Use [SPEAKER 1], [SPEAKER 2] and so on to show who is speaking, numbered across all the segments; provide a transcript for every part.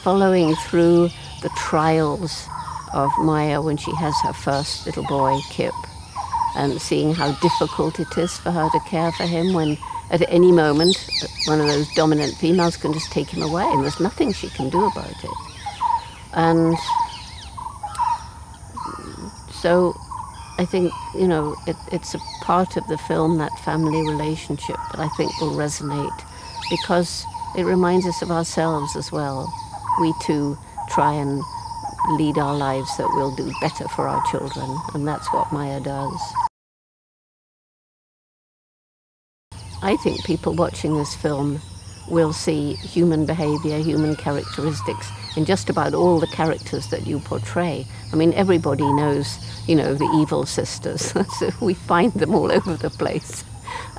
[SPEAKER 1] following through the trials of Maya when she has her first little boy, Kip, and seeing how difficult it is for her to care for him when at any moment one of those dominant females can just take him away and there's nothing she can do about it. And so I think, you know, it's a part of the film, that family relationship, that I think will resonate because it reminds us of ourselves as well. We too try and lead our lives that we'll do better for our children, and that's what Maya does. I think people watching this film will see human behavior, human characteristics in just about all the characters that you portray. I mean, everybody knows, you know, the evil sisters. So we find them all over the place.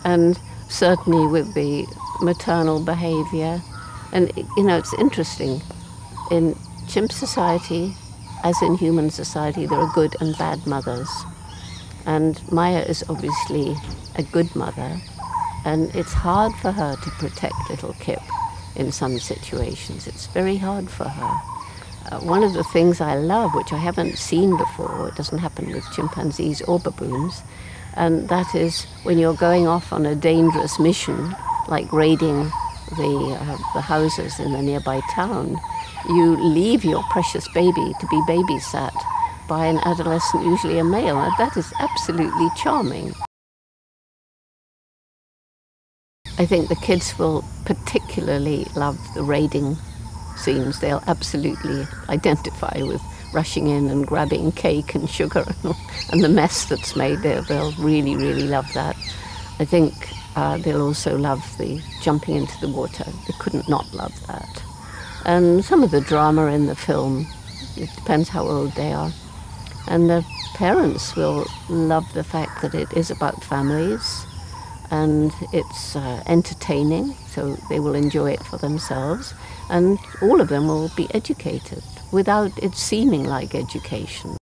[SPEAKER 1] And certainly with the maternal behavior. And, you know, it's interesting. In chimp society, as in human society, there are good and bad mothers. And Maya is obviously a good mother. And it's hard for her to protect little Kip in some situations. It's very hard for her. One of the things I love, which I haven't seen before, it doesn't happen with chimpanzees or baboons, and that is when you're going off on a dangerous mission, like raiding the houses in a nearby town, you leave your precious baby to be babysat by an adolescent, usually a male. And that is absolutely charming. I think the kids will particularly love the raiding scenes. They'll absolutely identify with rushing in and grabbing cake and sugar and the mess that's made there. They'll really, really love that. I think they'll also love the jumping into the water. They couldn't not love that. And some of the drama in the film, it depends how old they are. And the parents will love the fact that it is about families. And it's entertaining, so they will enjoy it for themselves. And all of them will be educated without it seeming like education.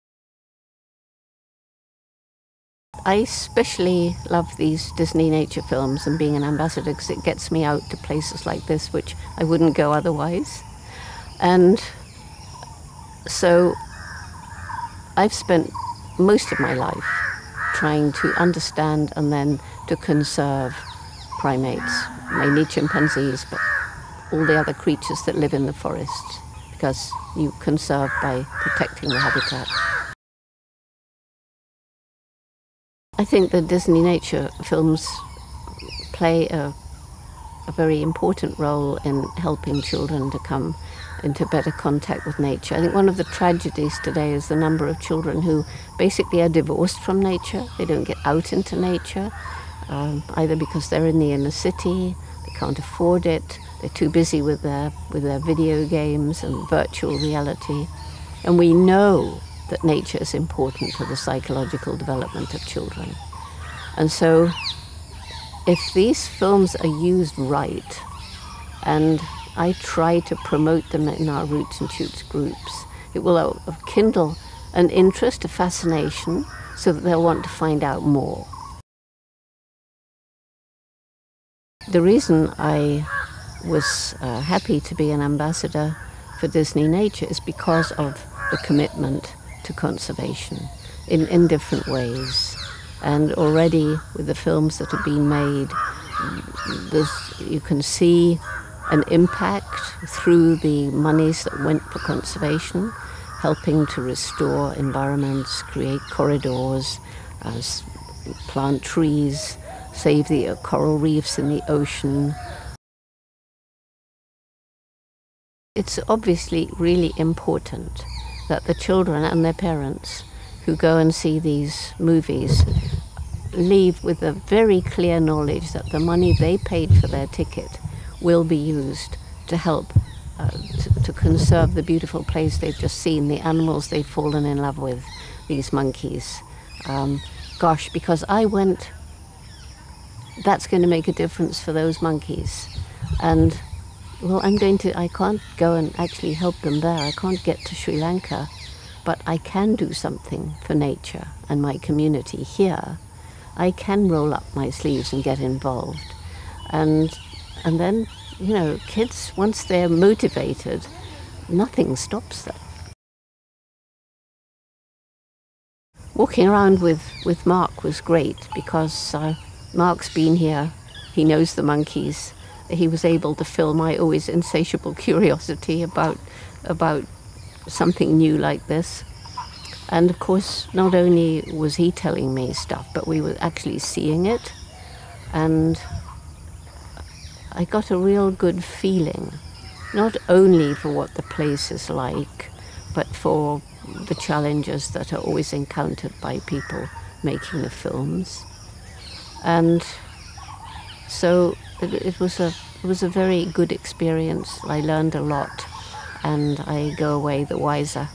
[SPEAKER 1] I especially love these Disney nature films and being an ambassador because it gets me out to places like this, which I wouldn't go otherwise. And so I've spent most of my life trying to understand and then to conserve primates, mainly chimpanzees, but all the other creatures that live in the forests, because you conserve by protecting the habitat. I think the Disney nature films play a very important role in helping children to come into better contact with nature. I think one of the tragedies today is the number of children who basically are divorced from nature. They don't get out into nature, either because they're in the inner city, they can't afford it, they're too busy with their video games and virtual reality. And we know that nature is important to the psychological development of children. And so if these films are used right, and I try to promote them in our Roots and Shoots groups, it will kindle an interest, a fascination, so that they'll want to find out more. The reason I was happy to be an ambassador for Disney Nature is because of the commitment to conservation in different ways. And already with the films that have been made, you can see an impact through the monies that went for conservation, helping to restore environments, create corridors, plant trees, save the coral reefs in the ocean. It's obviously really important that the children and their parents who go and see these movies leave with a very clear knowledge that the money they paid for their ticket will be used to help to conserve the beautiful place they've just seen, the animals they've fallen in love with, these monkeys. Gosh, because I went, that's going to make a difference for those monkeys. And, well, I can't go and actually help them there. I can't get to Sri Lanka, but I can do something for nature and my community here. I can roll up my sleeves and get involved. And then, you know, kids, once they're motivated, nothing stops that. Walking around with Mark was great because Mark's been here, he knows the monkeys, he was able to fill my always insatiable curiosity about something new like this. And of course, not only was he telling me stuff, but we were actually seeing it. And I got a real good feeling, not only for what the place is like, but for the challenges that are always encountered by people making the films. And so it was a very good experience. I learned a lot, and I go away the wiser.